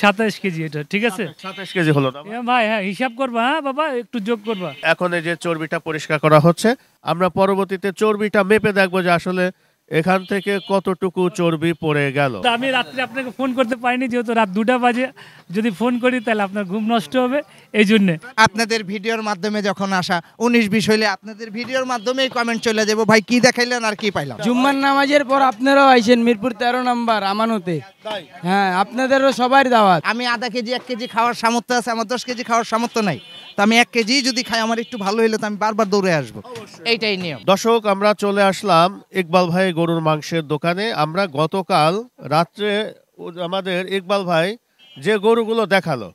27 KG এটা, ঠিক আছে 27 কেজি হলো না ভাই? হ্যাঁ, হিসাব করবা, হ্যাঁ বাবা, একটু যোগ করবা। এখন এই যে চর্বিটা পরিষ্কার করা হচ্ছে, আমরা পরবর্তীতে চর্বিটা মেপে দেখবো যে আসলে এখান থেকে কতটুকু চর্বি পড়ে গেল। তা আমি রাত্রে আপনাকে ফোন করতে পারিনি, যেহেতু রাত 2টা বাজে। যদি ফোন করি তাহলে আপনার ঘুম নষ্ট হবে, এই জন্যে। আপনাদের ভিডিওর মাধ্যমে যখন আসা 19-20 হইলে আপনাদের ভিডিওর মাধ্যমেই কমেন্ট চলে যাবো, ভাই কি দেখাইলেন আর কি পাইলাম। জুম্মার নামাজের পর আপনারাও আইছেন মিরপুর 13 নম্বর আমানতে। হ্যাঁ, আপনাদেরও সবার দাওয়াত। আমি আধা কেজি 1 কেজি খাওয়ার সামর্থ্য আছে, আমার 10 কেজি খাওয়ার সামর্থ্য নাই। তো আমি 1 কেজি যদি খাই, আমার একটু ভালো হইলে তো আমি বারবার দৌড়ে আসবো, এইটাই নিয়ম। দর্শক, আমরা চলে আসলাম ইকবাল ভাই গরুর মাংসের দোকানে। আমরা গতকাল রাত্রে আমাদের ইকবাল ভাই যে গরুগুলো দেখালো,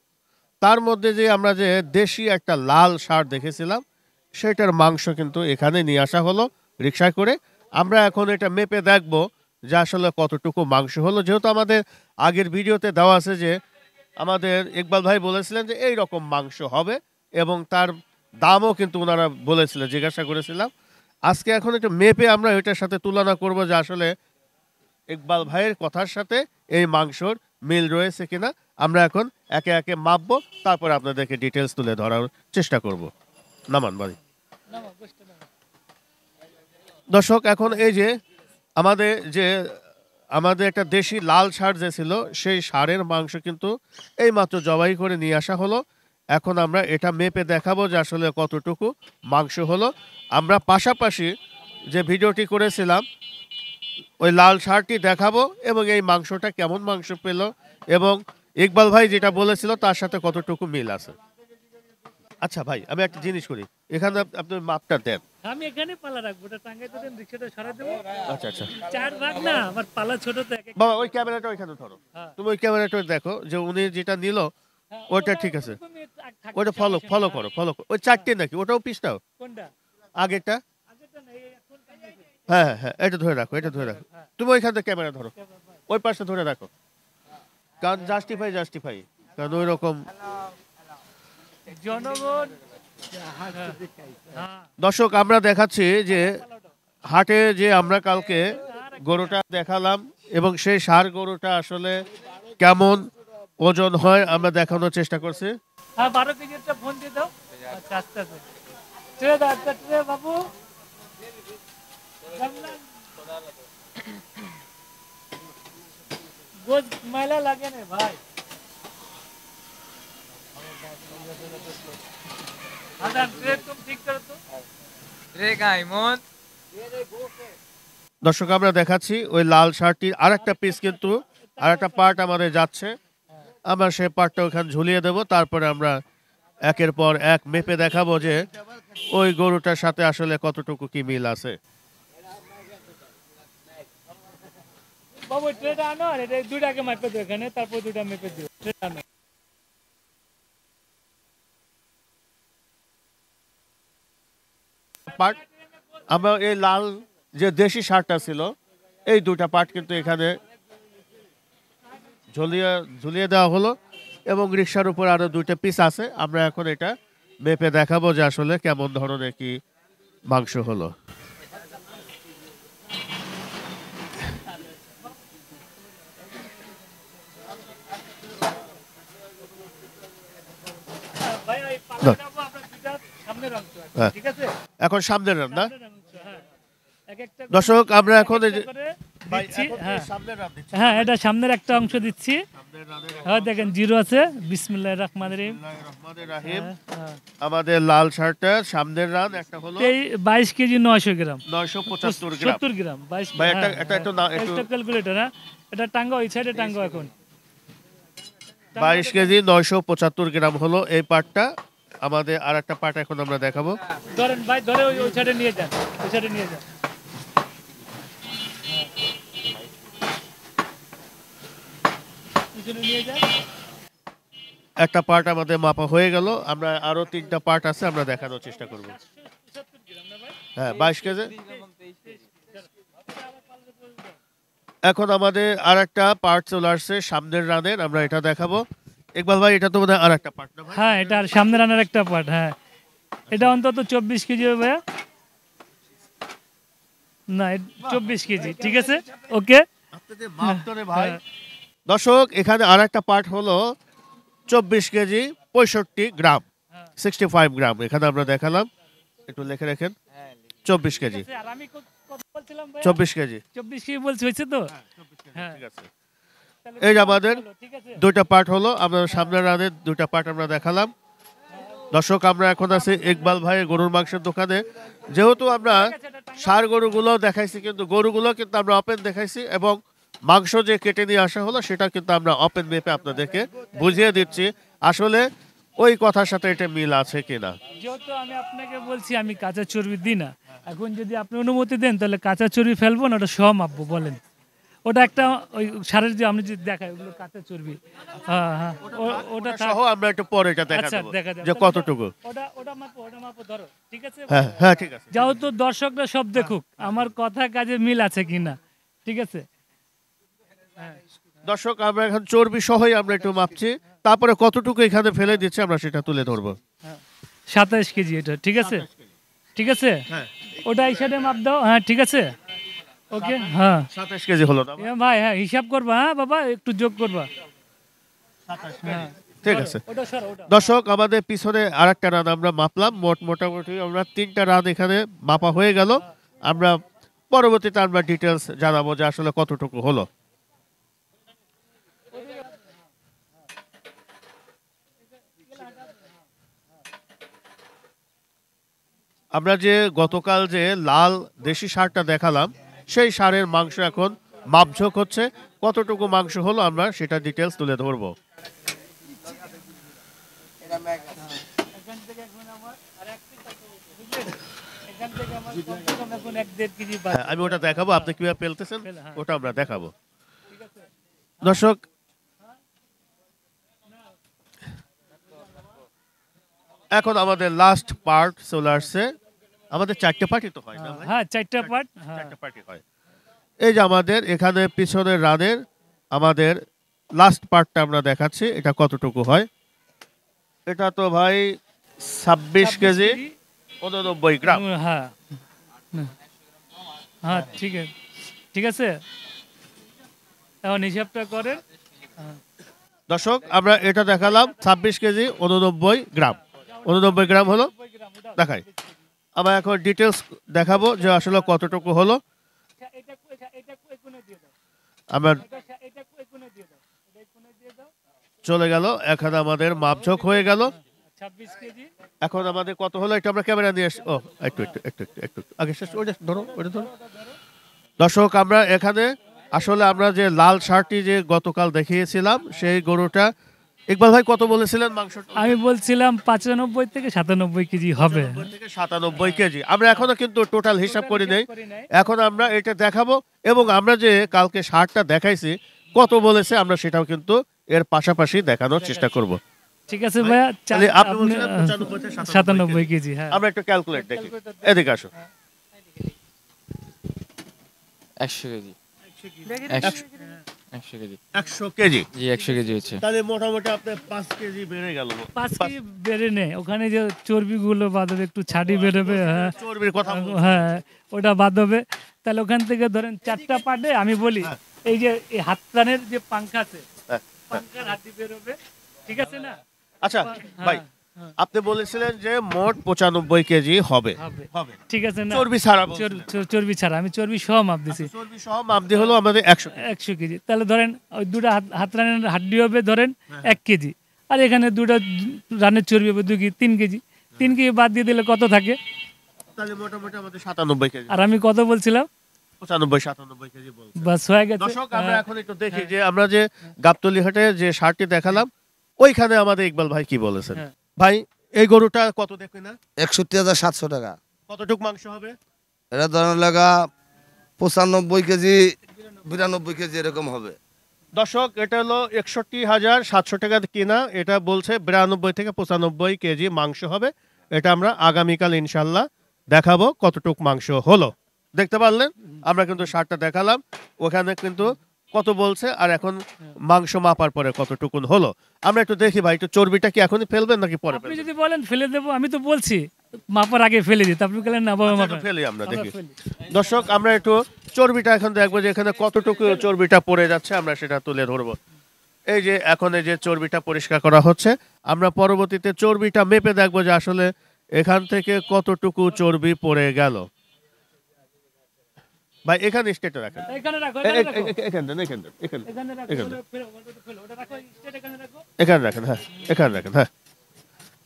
তার মধ্যে যে আমরা যে দেশি একটা লাল ষাঁড় দেখেছিলাম, সেটার মাংস কিন্তু এখানে নিয়ে আসা হলো রিকশায় করে। আমরা এখন এটা মেপে দেখব যে আসলে কতটুকু মাংস হলো, যেহেতু আমাদের আগের ভিডিওতে দেওয়া আছে যে আমাদের ইকবাল ভাই বলেছিলেন যে এই রকম মাংস হবে, এবং তার দামও কিন্তু ওনারা বলেছিলেন, জিজ্ঞাসা করেছিলাম। আজকে এখন একটু মেপে আমরা ওইটার সাথে তুলনা করব যে আসলে ইকবাল ভাইয়ের কথার সাথে এই মাংসর মিল রয়েছে কিনা। আমরা এখন একে একে মাপবো, তারপর আপনাদেরকে ডিটেলস তুলে ধরার চেষ্টা করব। নামান বাড়ি দর্শক, এখন এই যে আমাদের একটা দেশি লাল ষাঁড় যে ছিল, সেই ষাঁড়ের মাংস কিন্তু এই মাত্র জবাই করে নিয়ে আসা হলো। এখন আমরা এটা মেপে দেখাবো যে আসলে কতটুকু মাংস হলো। আমরা পাশাপাশি যে ভিডিওটি করেছিলাম ওই লাল ষাঁড়টি দেখাবো, এবং এই মাংসটা কেমন মাংস পেল, এবং ইকবাল ভাই যেটা বলেছিল তার সাথে কতটুকু মিল আছে। আচ্ছা ভাই, আমি একটা জিনিস করি, এখানে আপনি মাপটা দেন। আমি এখানে পালা রাখবো, ওটা টাঙ্গাইতে দেন, রিক্সাটা সরাই দেবো। আচ্ছা আচ্ছা 4 ভাগ না, আমার পালা ছোট তো। বাবা, ওই ক্যামেরাটা ওইখানে ধরো, তুমি ওই ক্যামেরাটা দেখো যে উনি যেটা নিল ওইটা ঠিক আছে। ওইটা ফলো করো। ওই 4টে নাকি ওটাও পিসটাও কোনটা? আগেরটা? হ্যাঁ হ্যাঁ হ্যাঁ, এটা ধরে রাখো। তুমি ওইখান থেকে ক্যামেরা ধরো, ওই পাশটা ধরে রাখো, কারণ জাস্টিফাই, কারণ ওই রকম জনগণ। দর্শক, আমরা দেখাচ্ছি যে হাটে যে আমরা কালকে গরুটা দেখালাম, এবং সেই ষাঁড় গরুটা আসলে কেমন ওজন হয় আমরা দেখানোর চেষ্টা করছি। হ্যাঁ, 12 কেজি একটা ফোন দিয়ে দাও। আচ্ছা, আস্তে আস্তে ট্রে দাও, একটা ট্রে বাবু। গোজ ময়লা লাগে না ভাই। আচ্ছা, ট্রে তুমি ঠিক করো তো। রে গাইমন। দর্শক, আমরা দেখাচ্ছি ওই লাল ষাঁড়টির আরেকটা পিস, কিন্তু আরেকটা পার্ট আমাদের যাচ্ছে। আমরা সেই পার্টটা ওখানে ঝুলিয়ে দেব, তারপরে আমরা একের পর এক মেপে দেখাবো যে ওই গরুটার সাথে আসলে কতটুকু কি মিল আছে। বাবু ট্রেটা আনো, আর এটা দুইটাকে মেপে দিও এখানে, তারপর দুইটা মেপে দিও। ট্রেটা আনো। পার্ট আমরা এই লাল যে দেশি ষাঁড়টা ছিল, এই দুটা পার্ট কিন্তু এখানে ঝুলিয়ে দেওয়া হলো, এবং রিক্সার উপর আরো 2টা পিস আছে। আমরা এখন এটা মেপে দেখাবো যে আসলে কেমন ধরনের কি মাংস হলো। ভাই এই পালাটা আমরা দুইটা সামনে রাখছো, হ্যাঁ। ঠিক আছে? এখন সামনের রান না হ্যাঁ, এক একটা দর্শক, আমরা এখন এই যে করে ভাই, দিচ্ছি। এখন হ্যাঁ সামনের রান দিচ্ছি। হ্যাঁ, এটা সামনের একটা অংশ দিচ্ছি। সামনের রানের হ্যাঁ, দেখেন জিরো আছে। বিসমিল্লাহির রহমানির রহিম। বিসমিল্লাহির রহমানির রহিম। হ্যাঁ, আমাদের লাল শার্টের সামনের রান একটা হলো 22 কেজি 900 গ্রাম, 975 গ্রাম। 70 গ্রাম। 22 ভাই, এটা একটু ক্যালকুলেটর। হ্যাঁ, এটা টাঙ্গা, ওই সাইডে টাঙ্গা। এখন 22 কেজি 975 গ্রাম হলো এই পার্টটা। আমাদের আর একটা পার্ট এখন আমরা দেখাবো। ধরেন ভাই, ধরে ওই সাইডে নিয়ে যান, ওই সাইডে নিয়ে যান। পিছনে নিয়ে যান। একটা পার্ট আমাদের মাপা হয়ে গেল, আমরা আরো 3টা পার্ট আছে, আমরা দেখানোর চেষ্টা করব। 70 গ্রাম না ভাই? হ্যাঁ, 22 কেজি। এখন আমাদের আর একটা পার্ট চলে আসছে সামনের রানের, আমরা এটা দেখাবো। ইকবাল ভাই, এটা তো বোধহয় আর একটা পার্ট না ভাই? হ্যাঁ, এটা আর সামনে রানের একটা পার্ট। হ্যাঁ, এটা অন্তত 24 কেজি হবে। না, 24 কেজি, ঠিক আছে, ওকে। আপনাদের মাপ ধরে ভাই, দর্শক এখানে আর একটা পার্ট হলো 24 কেজি 65 গ্রাম, 65 গ্রাম এখানে আমরা দেখালাম, একটু লিখে রাখেন 24 কেজি, আর আমি কত বলছিলাম ভাই? 24 কেজি। 24 কি বলছি, হয়েছে তো? হ্যাঁ, ঠিক আছে, এই যে আমাদের ঠিক আছে। দুইটা পার্ট হলো, আমরা সামনের রানের দুইটা পার্ট আমরা দেখালাম। দর্শক আমরা এখন আছি ইকবাল ভাইয়ের গরুর মাংসের দোকানে। যেহেতু আমরা ষাঁড় গরুগুলো দেখাইছি, কিন্তু গরুগুলো কিন্তু আমরা ওপেন দেখাইছি, এবং মাংস যে কেটে নিয়ে আসা হলো সেটা কিন্তু আমরা ওপেন মেপে আপনাদেরকে বুঝিয়ে দিচ্ছি আসলে ওই কথার সাথে এটা মিল আছে কিনা। যেহেতু আমি আপনাকে বলছি আমি কাঁচা চর্বি দিই না, এখন যদি আপনি অনুমতি দেন তাহলে কাঁচা চর্বি ফেলবো না ওটা সহ মাপবো, বলেন? ওটা একটা ওই সারের যে আমি যদি দেখাই ওগুলো কাঁচা চর্বি, হ্যাঁ হ্যাঁ, ওটা সহ আমরা একটু পরে এটা দেখা আচ্ছা দেবো দেখা যাবে যে কতটুকু। ওটা মাপো ধরো, ঠিক আছে? হ্যাঁ হ্যাঁ ঠিক আছে। যেহেতু দর্শকরা সব দেখুক আমার কথা কাজে মিল আছে কিনা, ঠিক আছে? দর্শক আমরা এখন চর্বি সহই আমরা একটু মাপছি, তারপরে কতটুকু এখানে ফেলে দিচ্ছে আমরা সেটা তুলে ধরবো। 27 কেজি এটা, ঠিক আছে? ঠিক আছে, হ্যাঁ ওটা এই সাইডে মাপ দাও, হ্যাঁ ঠিক আছে, ওকে, হ্যাঁ 27 কেজি হলো না? ভাই, হ্যাঁ হিসাব করবা, হ্যাঁ বাবা একটু যোগ করবা, হ্যাঁ ঠিক আছে। ওটা সরো, ওটা দর্শক আমাদের পিছনে আরেকটা রান আমরা মাপলাম, মোটামুটি আমরা 3টা রান এখানে মাপা হয়ে গেল। আমরা পরবর্তীতে আমরা ডিটেলস জানাবো যে আসলে কতটুকু হলো। আমরা যে গতকাল যে লাল দেশি ষাঁড়টা দেখালাম সেই ষাঁড়ের মাংস এখন মাপঝোক হচ্ছে, কতটুকু মাংস হলো আমরা সেটা ডিটেলস তুলে ধরবো। এখান থেকে এখন আমার কমসে কম এখন 1-1.5 কেজি বাদ। হ্যাঁ, আমি ওটা দেখাবো, আপনি কিভাবে পেলতেছেন হ্যাঁ। ওটা আমরা দেখাবো। দর্শক এখন আমাদের লাস্ট পার্ট চলে আসছে, আমাদের 4টে পার্টি তো হয় না ভাই? হ্যাঁ 4টা পার্ট, হ্যাঁ 4টে পার্টি হয়। এই যে আমাদের এখানে পিছনের রানের আমাদের লাস্ট পার্টটা আমরা দেখাচ্ছি, এটা কতটুকু হয়। এটা তো ভাই 26 কেজি 89 গ্রাম। হ্যাঁ হ্যাঁ ঠিক আছে, ঠিক আছে, এখন হিসাবটা করেন। দর্শক আমরা এটা দেখালাম 26 কেজি 89 গ্রাম, 89 গ্রাম হলো, দেখাই। আমরা এখন ডিটেলস দেখাবো যে আসলে কতটুকু হলো। আমরা চলে গেল, এখানে আমাদের মাপঝোক হয়ে গেল। 26 কেজি এখন আমাদের কত হলো এটা আমরা ক্যামেরা নিয়ে ও একটু একটু একটু একটু একটু আগে শেষ, ওইটা ধরো, ওইটা ধরো। দর্শক আমরা এখানে আসলে আমরা যে লাল শার্টটি যে গতকাল দেখিয়েছিলাম সেই গরুটা, ইকবাল ভাই কত বলেছিলেন মাংস? আমি বলছিলাম 95 থেকে 97 কেজি হবে। 95 থেকে 97 কেজি। আমরা এখনো কিন্তু টোটাল হিসাব করি নাই, এখন আমরা এটা দেখাবো, এবং আমরা যে কালকে শার্টটা দেখাইছি কত বলেছে আমরা সেটাও কিন্তু এর পাশাপাশি দেখানোর চেষ্টা করব। ঠিক আছে ভাইয়া, তাহলে আপনি বলছিলেন 95 থেকে 97 কেজি, হ্যাঁ আমরা একটু ক্যালকুলেট দেখি, এদিকে আসো। 100 কেজি, 100 কেজি, 100 কেজি, জি 100 কেজি হচ্ছে। তাহলে মোটামুটি আপনার 5 কেজি বেড়ে গেল। 5 কেজি বেড়ে নেই, ওখানে যে চর্বিগুলো বাদ হবে, একটু ছাড়ি বেরোবে, হ্যাঁ চর্বির কথা হ্যাঁ ওটা বাদ হবে। তাহলে ওখান থেকে ধরেন 4টা পার্টে আমি বলি, এই যে এই হাতটানের যে পাংখা আছে, পাংখার হাড্ডি বেরোবে, ঠিক আছে না? আচ্ছা ভাই, হ্যাঁ। আপনি বলেছিলেন যে মোট 95 কেজি হবে, হবে, ঠিক আছে না? চর্বি ছাড়া বলছিলেন। চর্বি ছাড়া, আমি চর্বি সহ মাপ দিছি। চর্বি সহ মাপ দিয়ে হলো আমাদের 100 কেজি। 100 কেজি, তাহলে ধরেন ওই দুটো হাত রানের হাড্ডি হবে ধরেন 1 কেজি, আর এখানে দুটো রানের চর্বি হবে 2 কেজি, 3 কেজি, 3 কেজি বাদ দিয়ে দিলে কত থাকে? তাহলে মোটামুটি আমাদের 97 কেজি। আর আমি কত বলছিলাম? 95-97 কেজি বলছেন। বাস হয়ে গেছে। দর্শক আমরা এখন একটু দেখি যে আমরা যে গাবতলী হাটে যে শার্টটি দেখালাম ওইখানে আমাদের ইকবাল ভাই কি বলেছেন। হ্যাঁ। ভাই এই গরুটা কত দেখবেন না? 61,700 টাকা। কতটুক মাংস হবে? এটা ধরেন লাগা 95 কেজি 92 কেজি এরকম হবে। দর্শক এটা হলো 61,700 টাকা কিনা, এটা বলছে 92 থেকে 95 কেজি মাংস হবে। এটা আমরা আগামীকাল ইনশাল্লাহ দেখাবো কতটুক মাংস হলো। দেখতে পারলেন আমরা কিন্তু শার্টটা দেখালাম, ওখানে কিন্তু কত বলছে, আর এখন মাংস মাপার পরে কতটুকুন হলো আমরা একটু দেখি। ভাই একটু চর্বিটা কি এখনই ফেলবেন নাকি পরে আপনি ফেলবেন? যদি বলেন ফেলে দেবো, আমি তো বলছি মাপার আগে ফেলে দিতে, আপনি বলেন না বাবা আচ্ছা, মাপা একটু ফেলি আমরা দেখি। ফেলি। দর্শক আমরা একটু চর্বিটা এখন দেখবো যে এখানে কতটুকু চর্বিটা পড়ে যাচ্ছে, আমরা সেটা তুলে ধরবো। এই যে এখন এই যে চর্বিটা পরিষ্কার করা হচ্ছে, আমরা পরবর্তীতে চর্বিটা মেপে দেখবো যে আসলে এখান থেকে কতটুকু চর্বি পড়ে গেল। ভাই এখানে স্টেটে রাখেন, এখানে রাখো, এখানে দেন, এখানে দেন, এখানে এখানে রাখো, এখানে ওটা ফেলো, ওটা ফেলো, ওটা রাখো, স্টেট এখানে রাখো। এখানে রাখেন, হ্যাঁ এখানে রাখেন। হ্যাঁ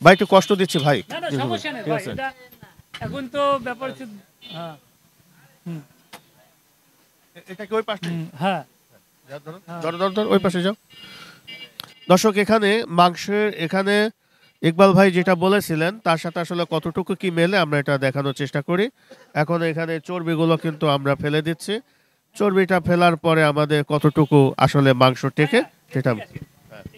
ভাই একটু কষ্ট দিচ্ছি ভাই। না না সমস্যা নেই ঠিক ভাই, আছে। এটা এখন তো ব্যাপার হচ্ছে হ্যাঁ এটা কি ওই পাশে? হ্যাঁ ধরো ধরো ধরো, ওই পাশে যাও। দর্শক এখানে মাংসের এখানে ইকবাল ভাই যেটা বলেছিলেন তার সাথে আসলে কতটুকু কি মেলে আমরা এটা দেখানোর চেষ্টা করি। এখন এখানে চর্বিগুলো কিন্তু আমরা ফেলে দিচ্ছি। চর্বিটা ফেলার পরে আমাদের কতটুকু আসলে মাংস টেকে সেটা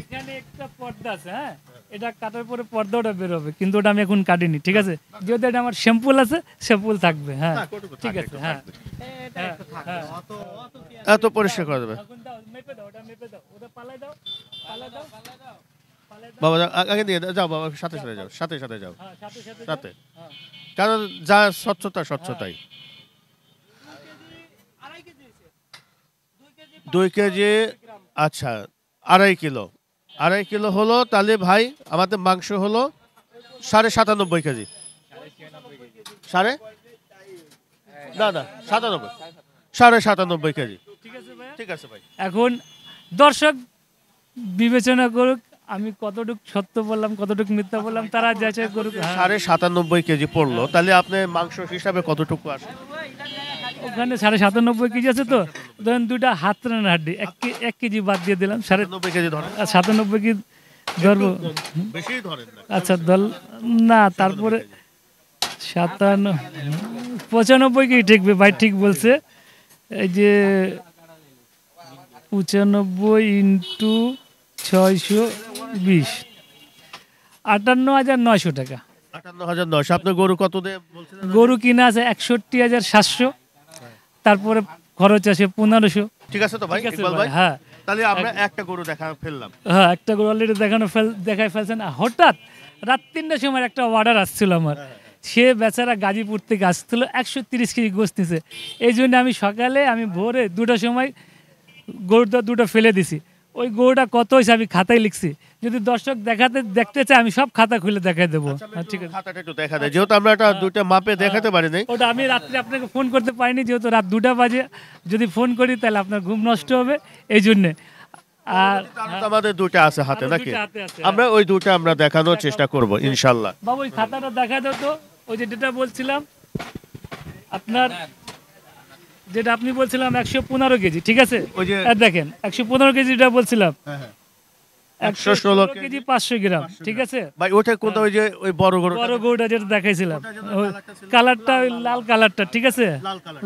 এখানে একটা পর্দা আছে, হ্যাঁ এটা কাটার পরে পর্দাটা বের হবে, কিন্তু ওটা আমি এখন কাটিনি, ঠিক আছে? যেহেতু এটা আমার শ্যাম্পুল আছে, শ্যাম্পুল থাকবে, হ্যাঁ ঠিক আছে, হ্যাঁ হ্যাঁ, হ্যাঁ। এত পরিষ্কার করে দেবে। এখন দাও, মেপে দাও, ওটা মেপে দাও, ওটা পালাই দাও, পালাই দাও, বাবা আগে দিয়ে যাও, বাবা সাথে সাথে যাও, সাথে সাথে যাও, হ্যাঁ সাথে সাথে সাথে, কারণ যা স্বচ্ছতা স্বচ্ছতাই। 2 কেজি, আচ্ছা 2.5 কিলো, 2.5 কিলো হলো তাহলে ভাই আমাদের মাংস হলো 97.5 কেজি। সাড়ে না না 97, 97.5 কেজি। ঠিক আছে ভাই। ঠিক আছে ভাই। এখন দর্শক বিবেচনা করুক আমি কতটুকু সত্য বললাম, কতটুকু মিথ্যা বললাম, তারা যাচাই করুক। হ্যাঁ। 97.5 কেজি পড়লো, তাহলে আপনি মাংস হিসাবে কতটুকু আসে? ওখানে 97.5 কেজি আছে, তো ধরেন দুইটা হাত রান্নার হাড্ডি 1 কেজি বাদ দিয়ে দিলাম, 97 কেজি ধরেন। 97 কেজি ধরবো। বেশি ধরেন না। আচ্ছা দল না, তারপরে 95 কেজি ঠিকবে ভাই, ঠিক বলছে। এই যে 95 ইন্টু 620, 58,900 টাকা। 58,900। আপনার গরু কত দিয়ে বলছিলেন? গরু কিনা আছে 61,700, তারপরে খরচ আছে 1500। ঠিক আছে তো ভাই, ঠিক আছে ইকবাল ভাই, ভাই। হ্যাঁ তাহলে আমরা একটা গরু দেখা ফেললাম। হ্যাঁ একটা গরু অলরেডি দেখাই ফেলছেন। আর হঠাৎ রাত 3টার সময় একটা অর্ডার আসছিল আমার, সে বেচারা গাজীপুর থেকে আসছিল, 130 কেজি গোস্ত নিছে। এই জন্য আমি সকালে আমি ভোরে 2টার সময় গরুটা দুটো ফেলে দিছি। ওই গরুটা কত হয়েছে আমি খাতায় লিখছি, যদি দর্শক দেখতে চায় আমি সব খাতা খুলে দেখাই দেবো। হ্যাঁ, ঠিক আছে, খাতাটা একটু দেখা দেয়, যেহেতু আমরা এটা দুইটা মাপে দেখাতে পারি নাই। ওটা আমি রাত্রে আপনাকে ফোন করতে পারিনি, যেহেতু রাত 2টা বাজে, যদি ফোন করি তাহলে আপনার ঘুম নষ্ট হবে, এই জন্যে। আর তো আমাদের দুইটা আছে হাতে আরো নাকি? দুইটা হাতে আছে, আমরা ওই দুইটা আমরা দেখানোর চেষ্টা করব ইনশাআল্লাহ। বাবু ওই খাতাটা দেখা দাও তো, ওই যে যেটা বলছিলাম আপনার, যেটা আপনি বলছিলাম 115 কেজি, ঠিক আছে? ওই যে দেখেন 115 কেজি যেটা বলছিলাম, 116 কেজি 500 গ্রাম, ঠিক আছে? ভাই ওটা কোনটা? ওই যে ওই বড় গরু, বড় গরুটা যেটা দেখাইছিলাম, কালারটা ওই লাল কালারটা, ঠিক আছে?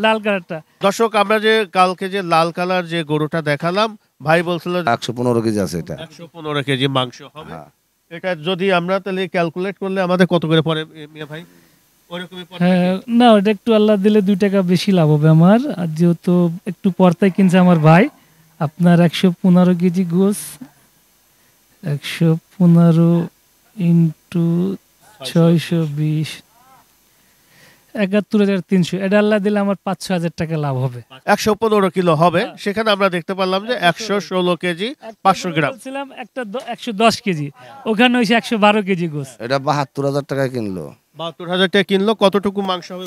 লাল কালারটা। দর্শক আমরা যে কালকে যে লাল কালার যে গরুটা দেখালাম, ভাই বলছিল 115 কেজি আছে এটা। 115 কেজি মাংস হবে। এটা যদি আমরা তাহলে ক্যালকুলেট করলে আমাদের কত করে পড়ে মিয়া ভাই? ওরকমই পড়ে। হ্যাঁ না, ওটা একটু আল্লাহ দিলে 2 টাকা বেশি লাভ হবে আমার, আর যেহেতু একটু পর্তায় কিনছে আমার ভাই। আপনার 115 কেজি গোস, 115 ইন্টু 620, 71,300, এটা আল্লাহ দিলে আমার 5-6 হাজার টাকা লাভ হবে। 115 কিলো হবে, সেখানে আমরা দেখতে পারলাম যে 116 কেজি 500 গ্রাম। বলছিলাম একটা 110 কেজি, ওখানে হয়েছে 112 কেজি গোস। এটা 72,000 টাকায় কিনলো। 72,000 টাকা কিনলো। কতটুকু মাংস হবে?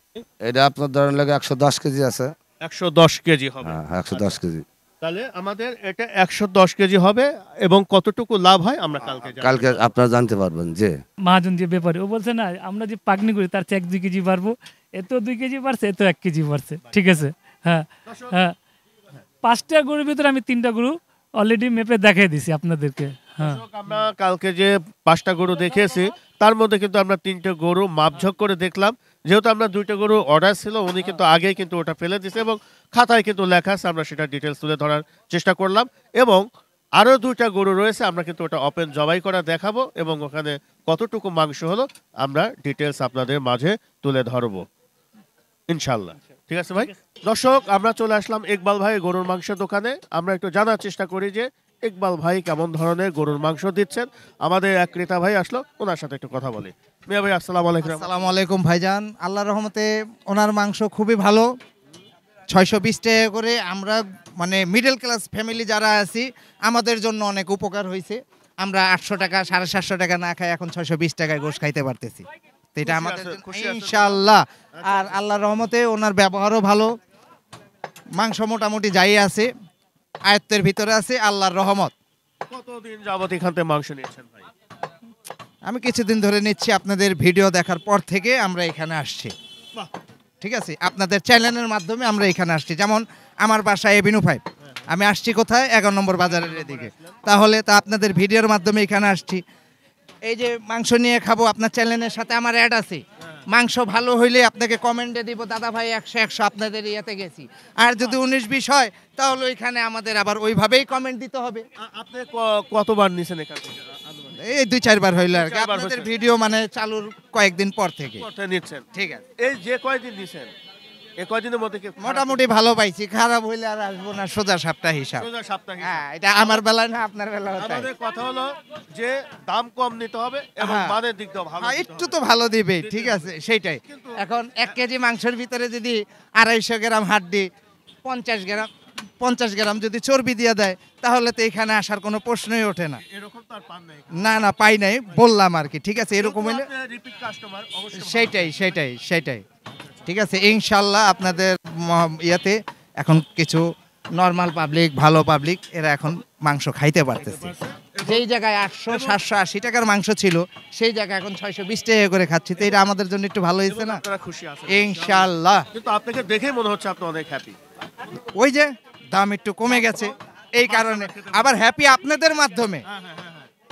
এটা আপনার ধরেন লাগে 110 কেজি আছে। 110 কেজি হবে। হ্যাঁ 110 কেজি। তাহলে আমাদের এটা 110 কেজি হবে, এবং কতটুকু লাভ হয় আমরা কালকে জানবো। কালকে আপনারা জানতে পারবেন যে মহাজন যে ব্যাপারে ও বলছে না, আমরা যে পাকনি করি তার চেয়ে 1-2 কেজি বাড়বো, এত 2 কেজি বাড়ছে, এত 1 কেজি বাড়ছে, ঠিক আছে? হ্যাঁ হ্যাঁ, 5টা গরুর ভিতরে আমি 3টা গরু অলরেডি মেপে দেখাই দিছি আপনাদেরকে। হ্যাঁ দর্শক, আমরা কালকে যে 5টা গরু দেখিয়েছি তার মধ্যে কিন্তু আমরা 3টে গরু মাপঝোক করে দেখলাম। যেহেতু আমরা 2টা গরু অর্ডার ছিল, উনি কিন্তু আগেই কিন্তু ওটা ফেলে দিয়েছে এবং খাতায় কিন্তু লেখা আছে, আমরা সেটা ডিটেলস তুলে ধরার চেষ্টা করলাম। এবং আরও 2টা গরু রয়েছে, আমরা কিন্তু ওটা ওপেন জবাই করা দেখাবো, এবং ওখানে কতটুকু মাংস হলো আমরা ডিটেলস আপনাদের মাঝে তুলে ধরবো ইনশাল্লাহ। ঠিক আছে ভাই। দর্শক, আমরা চলে আসলাম ইকবাল ভাই গরুর মাংসের দোকানে। আমরা একটু জানার চেষ্টা করি যে ইকবাল ভাই কেমন ধরনের গরুর মাংস দিচ্ছেন। আমাদের এক ক্রেতা ভাই আসলো, ওনার সাথে একটু কথা বলি। মিয়া ভাই আসসালামু আলাইকুম। আসসালামু আলাইকুম ভাইজান, আল্লাহর রহমতে ওনার মাংস খুবই ভালো। 620 টাকা করে আমরা মানে মিডল ক্লাস ফ্যামিলি যারা আছি আমাদের জন্য অনেক উপকার হয়েছে। আমরা 800 টাকা 750 টাকা না খাই এখন 620 টাকায় গোশ খাইতে পারতেছি। তো এটা আমাদের ইনশাআল্লাহ। আর আল্লাহর রহমতে ওনার ব্যবহারও ভালো, মাংস মোটামুটি যাই আছে আয়ত্তের ভিতরে আছে আল্লাহর রহমত। কতদিন যাবত এখান থেকে মাংস নিয়েছেন ভাই? আমি কিছুদিন ধরে নিচ্ছি, আপনাদের ভিডিও দেখার পর থেকে আমরা এখানে আসছি। ঠিক আছে, আপনাদের চ্যানেলের মাধ্যমে আমরা এখানে আসছি। যেমন আমার বাসা এভিনিউ 5, আমি আসছি কোথায় 11 নম্বর বাজারের এদিকে, তাহলে তা আপনাদের ভিডিওর মাধ্যমে এখানে আসছি। এই যে মাংস নিয়ে খাবো, আপনার চ্যানেলের সাথে আমার অ্যাড আছে। মাংস ভালো হইলে আপনাকে কমেন্টে দিব দাদা ভাই 100 আপনাদের ইয়েতে গেছি। আর যদি 19-20 হয় তাহলে ওইখানে আমাদের আবার ওইভাবেই কমেন্ট দিতে হবে। আপনি কতবার নিছেন এখান থেকে? এই 2-4 বার হইলো আর কি, 2-4 বার আপনাদের হচ্ছে। ভিডিও মানে চালুর কয়েকদিন পর থেকে। নিচ্ছেন, ঠিক আছে, এই যে কয়দিন নিছেন এই কয়দিনের মধ্যে কি মোটামুটি ভালো পাইছি, খারাপ হইলে আর আসবো না, সোজা সাপটা হিসাব। সোজা সপ্তাহে? হ্যাঁ, এটা আমার বেলায় না আপনার বেলায় তাই। আমাদের কথা হলো যে দাম কম নিতে হবে এবং হ্যাঁ। মানের দিক দিয়ে ভালো হ্যাঁ, দিতে একটু হবে। তো ভালো দিবে, ঠিক আছে সেইটাই। এখন 1 কেজি মাংসের ভিতরে যদি 250 গ্রাম হাড্ডি, 50 গ্রাম যদি চর্বি দিয়ে দেয় তাহলে তো এখানে আসার কোনো প্রশ্নই ওঠে না। এরকম তো আর পান নাই। না পাই নাই, বললাম আর কি। ঠিক আছে, এরকম হইলে রিপিট কাস্টমার অবশ্যই সেইটাই ঠিক আছে। ইনশাল্লাহ আপনাদের ইয়াতে এখন কিছু নর্মাল পাবলিক, ভালো পাবলিক, এরা এখন মাংস খাইতে পারতেছে। যেই জায়গায় 800-780 টাকার মাংস ছিল সেই জায়গায় এখন 620 টাকা করে খাচ্ছি। তো এটা আমাদের জন্য একটু ভালো হয়েছে না? আপনারা খুশি আছেন ইনশাল্লাহ। কিন্তু আপনাকে দেখেই মনে হচ্ছে আপনি অনেক হ্যাপি। ওই যে দাম একটু কমে গেছে এই কারণে, আবার হ্যাপি আপনাদের মাধ্যমে,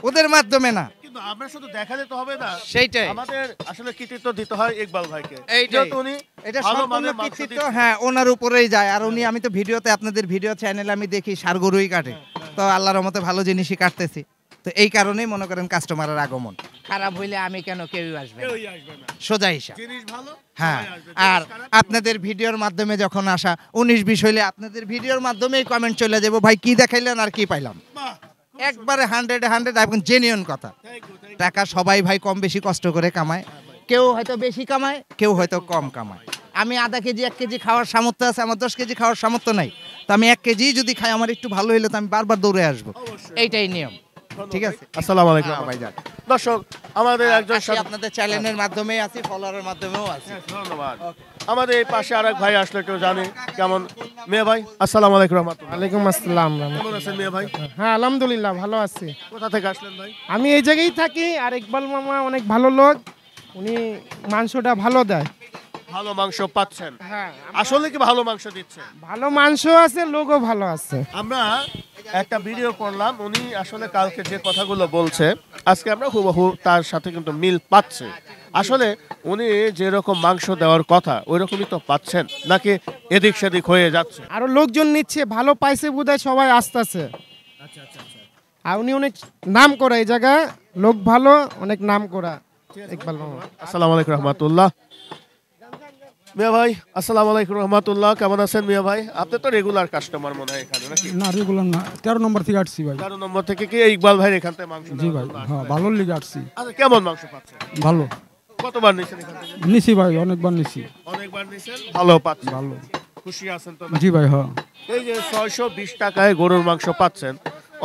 ওদের মাধ্যমে না। কিন্তু আমরা শুধু দেখালে তো হবে না, সেইটাই আমাদের আসলে কৃতিত্ব দিতে হয় ইকবাল ভাইকে। এইটাই। যেহেতু উনি এটা ভালো সম্পূর্ণ মানের মাংস কৃতিত্ব, দিচ্ছেন। হ্যাঁ, ওনার উপরেই যায়। আর উনি, আমি তো ভিডিওতে, আপনাদের ভিডিও চ্যানেলে আমি দেখি সার গরুই কাটে, তো আল্লাহর রহমতে ভালো জিনিসই কাটতেছি। তো এই কারণেই মনে করেন কাস্টমারের আগমন। খারাপ হইলে আমি কেন, কেউই আসবে না, কেউই আসবে না। সোজা হিসাব। জিনিস ভালো, হ্যাঁ, সবাই আসবে। আর জিনিস খারাপ, আপনাদের ভিডিওর মাধ্যমে যখন আসা 19-20 হইলে আপনাদের ভিডিওর মাধ্যমেই কমেন্ট চলে যাবো, ভাই কি দেখাইলেন আর কি পাইলাম। বাহ, একবারে 100 এবং জেনুইন কথা। thank you, thank you। টাকা সবাই ভাই কম বেশি কষ্ট করে কামায়, কেউ হয়তো বেশি কামায়, কেউ হয়তো কম কামায়। আমি আধা কেজি 1 কেজি খাওয়ার সামর্থ্য আছে, আমার 10 কেজি খাওয়ার সামর্থ্য নাই। তো আমি 1 কেজি যদি খাই, আমার একটু ভালো হইলে তো আমি বারবার দৌড়ে আসবো, এইটাই নিয়ম। ঠিক আছে, আসসালামু আলাইকুম। হ্যাঁ, ভাইজান। দর্শক, আমাদের একজন আসি, আপনাদের চ্যানেলের মাধ্যমেই আছি, ফলোয়ারের মাধ্যমেও আছি। ধন্যবাদ। আমাদের এই পাশে আরেক ভাই আসলে কেউ জানে কেমন? মেয়ে ভাই, আসসালামু আলাইকুম রহমতুল্লাহ। ওয়ালাইকুম আসসালাম। কেমন আছেন মেয়ে ভাই? হ্যাঁ আলহামদুলিল্লাহ ভালো আছি। কোথা থেকে আসলেন ভাই? আমি এই জায়গায় থাকি, আর ইকবাল মামা অনেক ভালো লোক, উনি মাংসটা ভালো দেয়। ভালো মাংস পাচ্ছেন? হ্যাঁ, আসলে কি ভালো মাংস দিচ্ছে? ভালো মাংস আছে, লোকও ভালো আছে। আমরা একটা ভিডিও করলাম, উনি আসলে কালকে যে কথাগুলো বলছে আজকে আমরা হুবহু তার সাথে কিন্তু মিল পাচ্ছে। আসলে উনি যেরকম মাংস দেওয়ার কথা ওই রকমই তো পাচ্ছেন, নাকি এদিক সেদিক হয়ে যাচ্ছে? আরো লোকজন নিচ্ছে, ভালো পাইছে বোধহয়, সবাই আসতেছে। আর উনি অনেক নাম করা এই জায়গায়, লোক ভালো, অনেক নাম করা ইকবাল মামা। আসসালামু আলাইকুম রহমতুল্লাহ। মিয়া ভাই, আসসালামু আলাইকুম রহমতুল্লাহ। কেমন আছেন মিয়া ভাই? আপনি তো রেগুলার কাস্টমার মনে হয় এখানে, নাকি? না রেগুলার না, 13 নম্বর থেকে আসছি ভাই। 13 নম্বর থেকে কি ইকবাল ভাই এখান থেকে মাংস জি নেওয়ার ভাই, জন্য হ্যাঁ আসছেন? ভালোর লিগে আসছি। আচ্ছা, কেমন মাংস পাচ্ছেন? ভালো কতবার নিছেন এখান থেকে? নিছি ভাই, অনেকবার নিছি। অনেকবার নিছেন, ভালো পাচ্ছেন, ভালো। খুশি আছেন তো? জি ভাই, হ্যাঁ। এই যে 620 টাকায় গরুর মাংস পাচ্ছেন,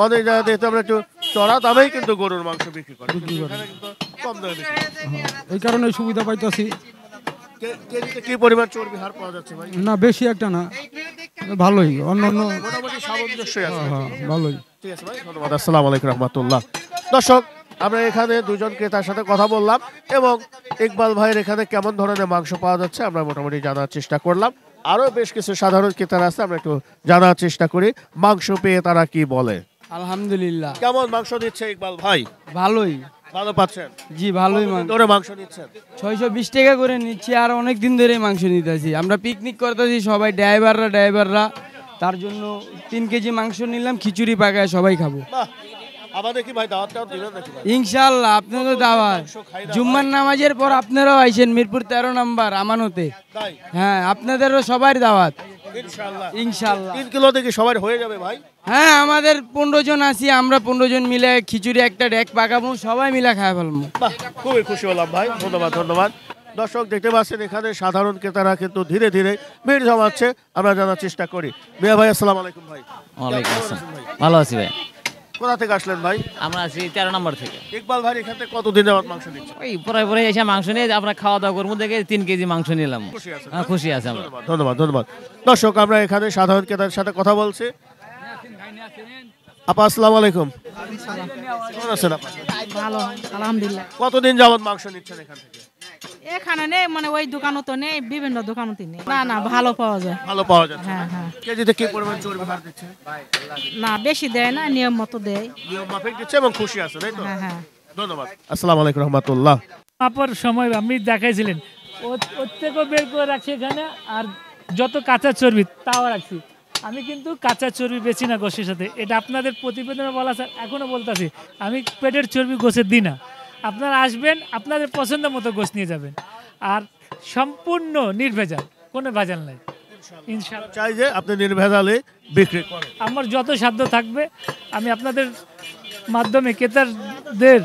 অনেক জায়গাতে তো আমরা একটু চড়া দামেই কিন্তু গরুর মাংস বিক্রি করি, কিন্তু এখানে কিন্তু কম দামে বিক্রি করি। এই কারণে সুবিধা পাইতেছি। কেজিতে কি পরিমাণ চর্বি হার পাওয়া যাচ্ছে ভাই? না বেশি একটা না, ভালোই, অন্য অন্য মোটামুটি সামঞ্জস্যই আছে। হ্যাঁ ভালোই। ঠিক আছে ভাই, ধন্যবাদ। আসসালামু আলাইকুম রহমতুল্লাহ। দর্শক, আমরা এখানে দুজন ক্রেতার সাথে কথা বললাম এবং ইকবাল ভাইয়ের এখানে কেমন ধরনের মাংস পাওয়া যাচ্ছে আমরা মোটামুটি জানার চেষ্টা করলাম। আরো বেশ কিছু সাধারণ ক্রেতার আছে, আমরা একটু জানার চেষ্টা করি মাংস পেয়ে তারা কি বলে। আলহামদুলিল্লাহ কেমন মাংস দিচ্ছে ইকবাল ভাই? ভালোই। ভালো পাচ্ছেন? জি ভালোই। কতদিন ধরে মাংস নিচ্ছেন? 620 টাকা করে নিচ্ছি, আর অনেক দিন ধরে মাংস নিতেছি। আমরা পিকনিক করতেছি সবাই, ড্রাইভাররা, তার জন্য 3 কেজি মাংস নিলাম, খিচুড়ি পাকায় সবাই খাবো। বাহ, আমাদের কি ভাই দাওয়াতটাও দিবেন নাকি ভাই? ইনশাআল্লাহ, আপনাদের দাওয়াত। জুম্মার নামাজের পর আপনারাও আইসেন মিরপুর 13 নম্বর আমানতে। তাই? হ্যাঁ, আপনাদেরও সবার দাওয়াত ইনশাআল্লাহ। ইনশাআল্লাহ। 3 কিলো থেকে সবার হয়ে যাবে ভাই? হ্যাঁ, আমাদের 15 জন আছি, আমরা 15 জন মিলে খিচুড়ি একটা ডেক পাকাবো, সবাই মিলে খাই ফেলবো। বাহ, খুবই খুশি হলাম ভাই, ধন্যবাদ। দর্শক দেখতে পাচ্ছেন এখানে সাধারণ ক্রেতারা কিন্তু ধীরে ধীরে ভিড় জমাচ্ছে, আমরা জানার চেষ্টা করি। মিয়া ভাই আসসালামু আলাইকুম ভাই। ওয়ালাইকুম কেমন আসসালাম। আছেন ভাই? ভালো আছি ভাই। কোথা থেকে আসলেন ভাই? আমরা আছি 13 নম্বর থেকে। ইকবাল ভাই এখান থেকে কতদিন যাবত মাংস নিচ্ছে? ওই পরে এসে মাংস নিয়ে আপনার খাওয়া দাওয়া করবো দেখে 3 কেজি মাংস নিলাম। খুশি আছেন? হ্যাঁ, খুশি আছে আমরা। ধন্যবাদ ধন্যবাদ ধন্যবাদ। দর্শক আমরা এখানে সাধারণ ক্রেতার সাথে কথা বলছি। আপা আসসালামু আলাইকুম। কেমন আছেন আপা? ভালো আলহামদুলিল্লাহ। কতদিন যাবত মাংস নিচ্ছেন এখান থেকে? এখানে নেই মানে ওই দোকানও তো নেই, বিভিন্ন দোকানতে নেই। না না ভালো পাওয়া যায়। ভালো পাওয়া যাচ্ছে। হ্যাঁ হ্যাঁ। কেজিতে কি পরিমাণ চর্বি ভার দিচ্ছে? না বেশি দেয় না, নিয়ম মতো দেয়। নিয়ম মাফিক দিচ্ছে এবং খুশি আছে, তাই তো? হ্যাঁ হ্যাঁ। ধন্যবাদ। আসসালামু আলাইকুম রহমতুল্লাহ। মাপার সময় আপনি দেখাইছিলেন ওর থেকেও বের করে রাখছি এখানে, আর যত কাঁচা চর্বি তাও রাখছি। আমি কিন্তু কাঁচা চর্বি বেছি না গোশের সাথে, এটা আপনাদের প্রতিবেদনে বলা আছে, এখনও বলতেছি আমি পেটের চর্বি গোশের দিই না। আপনারা আসবেন, আপনাদের পছন্দ মতো গোশ নিয়ে যাবেন, আর সম্পূর্ণ নির্ভেজাল, কোনো ভেজাল নাই ইনশাআল্লাহ। চাই যে আপনি নির্ভেজালে বিক্রি করেন। আমার যত সাধ্য থাকবে আমি আপনাদের মাধ্যমে ক্রেতাদের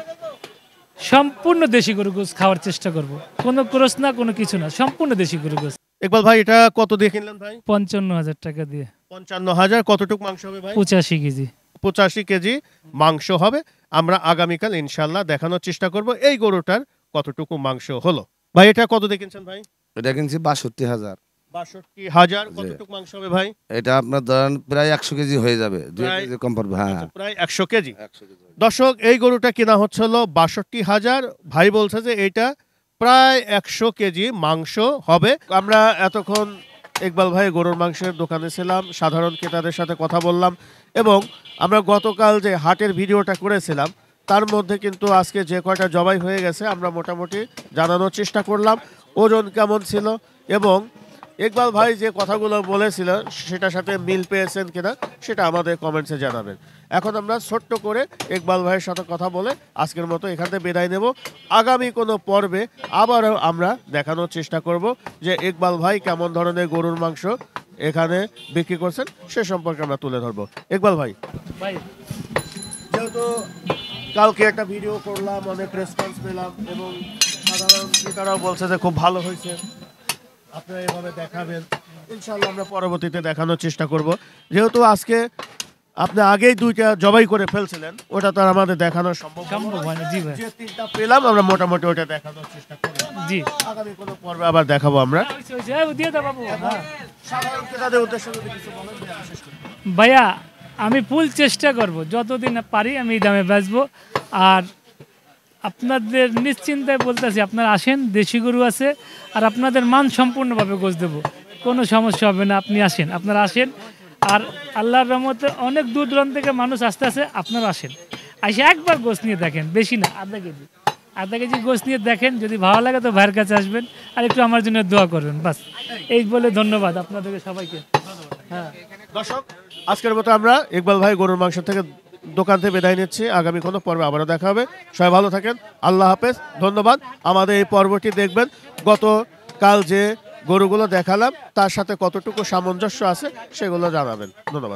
সম্পূর্ণ দেশি গরু গোশ খাওয়ার চেষ্টা করব। কোনো ক্রস না, কোনো কিছু না, সম্পূর্ণ দেশি গরু গোশ। ইকবাল ভাই এটা কত দিয়ে কিনলেন ভাই? 55,000 টাকা দিয়ে। 55,000। কতটুকু মাংস হবে ভাই? 85 কেজি। 85 কেজি মাংস হবে। আমরা আগামীকাল ইনশাল্লাহ দেখানোর চেষ্টা করব এই গরুটার কতটুকু মাংস হলো। ভাই এটা কত দিয়ে কিনছেন ভাই? এটা কিনছি 62,000। 62,000। কতটুকু মাংস হবে ভাই? এটা আপনার ধরেন প্রায় 100 কেজি হয়ে যাবে, 2 প্রায়- কেজি কম পড়বে। হ্যাঁ আচ্ছা, প্রায় 100 কেজি। দর্শক এই গরুটা কেনা হচ্ছে হলো 62,000। ভাই বলছে যে এইটা প্রায় 100 কেজি মাংস হবে। আমরা এতক্ষণ ইকবাল ভাই গরুর মাংসের দোকানে ছিলাম, সাধারণ ক্রেতাদের সাথে কথা বললাম, এবং আমরা গতকাল যে হাটের ভিডিওটা করেছিলাম তার মধ্যে কিন্তু আজকে যে কয়টা জবাই হয়ে গেছে আমরা মোটামুটি জানানোর চেষ্টা করলাম ওজন কেমন ছিল, এবং ইকবাল ভাই যে কথাগুলো বলেছিল সেটার সাথে মিল পেয়েছেন কিনা সেটা আমাদের কমেন্টসে জানাবেন। এখন আমরা ছোট্ট করে ইকবাল ভাইয়ের সাথে কথা বলে আজকের মতো এখান থেকে বিদায় নেব। আগামী কোনো পর্বে আবারও আমরা দেখানোর চেষ্টা করব যে ইকবাল ভাই কেমন ধরনের গরুর মাংস এখানে বিক্রি করছেন সে সম্পর্কে আমরা তুলে ধরবো। ইকবাল ভাই, ভাই যেহেতু কালকে একটা ভিডিও করলাম, অনেক রেসপন্স পেলাম এবং সাধারণ ক্রেতারাও বলছে যে খুব ভালো হয়েছে, আপনারা এভাবে দেখাবেন। ইনশাআল্লাহ আমরা পরবর্তীতে দেখানোর চেষ্টা করব। যেহেতু আজকে আপনি আগেই 2টা জবাই করে ফেলছিলেন, ওটা তো আর আমাদের দেখানো সম্ভব হয় না। জি ভাই, যে 3টা পেলাম আমরা মোটামুটি ওটা দেখানোর চেষ্টা করি। জি আগামী কোনো পর্বে আবার দেখাবো আমরা। দিয়ে দাও বাবু। হ্যাঁ সাধারণ ক্রেতাদের উদ্দেশ্যে যদি কিছু বলেন দিয়ে আমি শেষ করি। ভাইয়া, আমি ফুল চেষ্টা করব যতদিন পারি আমি এই দামে বেচবো। আর আপনাদের নিশ্চিন্তায় বলতেছি, আপনারা আসেন, দেশি গরু আছে, আর আপনাদের মান সম্পূর্ণভাবে গোছ দেবো, কোনো সমস্যা হবে না। আপনি আসেন, আপনারা আসেন, আর আল্লাহর রহমতে অনেক দূর দূরান্ত থেকে মানুষ আসতে আসে, আপনারা আসেন, এসে একবার গোছ নিয়ে দেখেন, বেশি না, আধা কেজি গোছ নিয়ে দেখেন, যদি ভালো লাগে তো ভাইয়ের কাছে আসবেন, আর একটু আমার জন্য দোয়া করবেন, বাস এই বলে ধন্যবাদ আপনাদেরকে সবাইকে। হ্যাঁ দর্শক, আজকের মতো আমরা ইকবাল ভাই গরুর মাংস থেকে দোকান থেকে বিদায় নিচ্ছি। আগামী কোনো পর্বে আবারও দেখা হবে। সবাই ভালো থাকেন, আল্লাহ হাফেজ, ধন্যবাদ। আমাদের এই পর্বটি দেখবেন, গতকাল যে গরুগুলো দেখালাম তার সাথে কতটুকু সামঞ্জস্য আছে সেগুলো জানাবেন। ধন্যবাদ।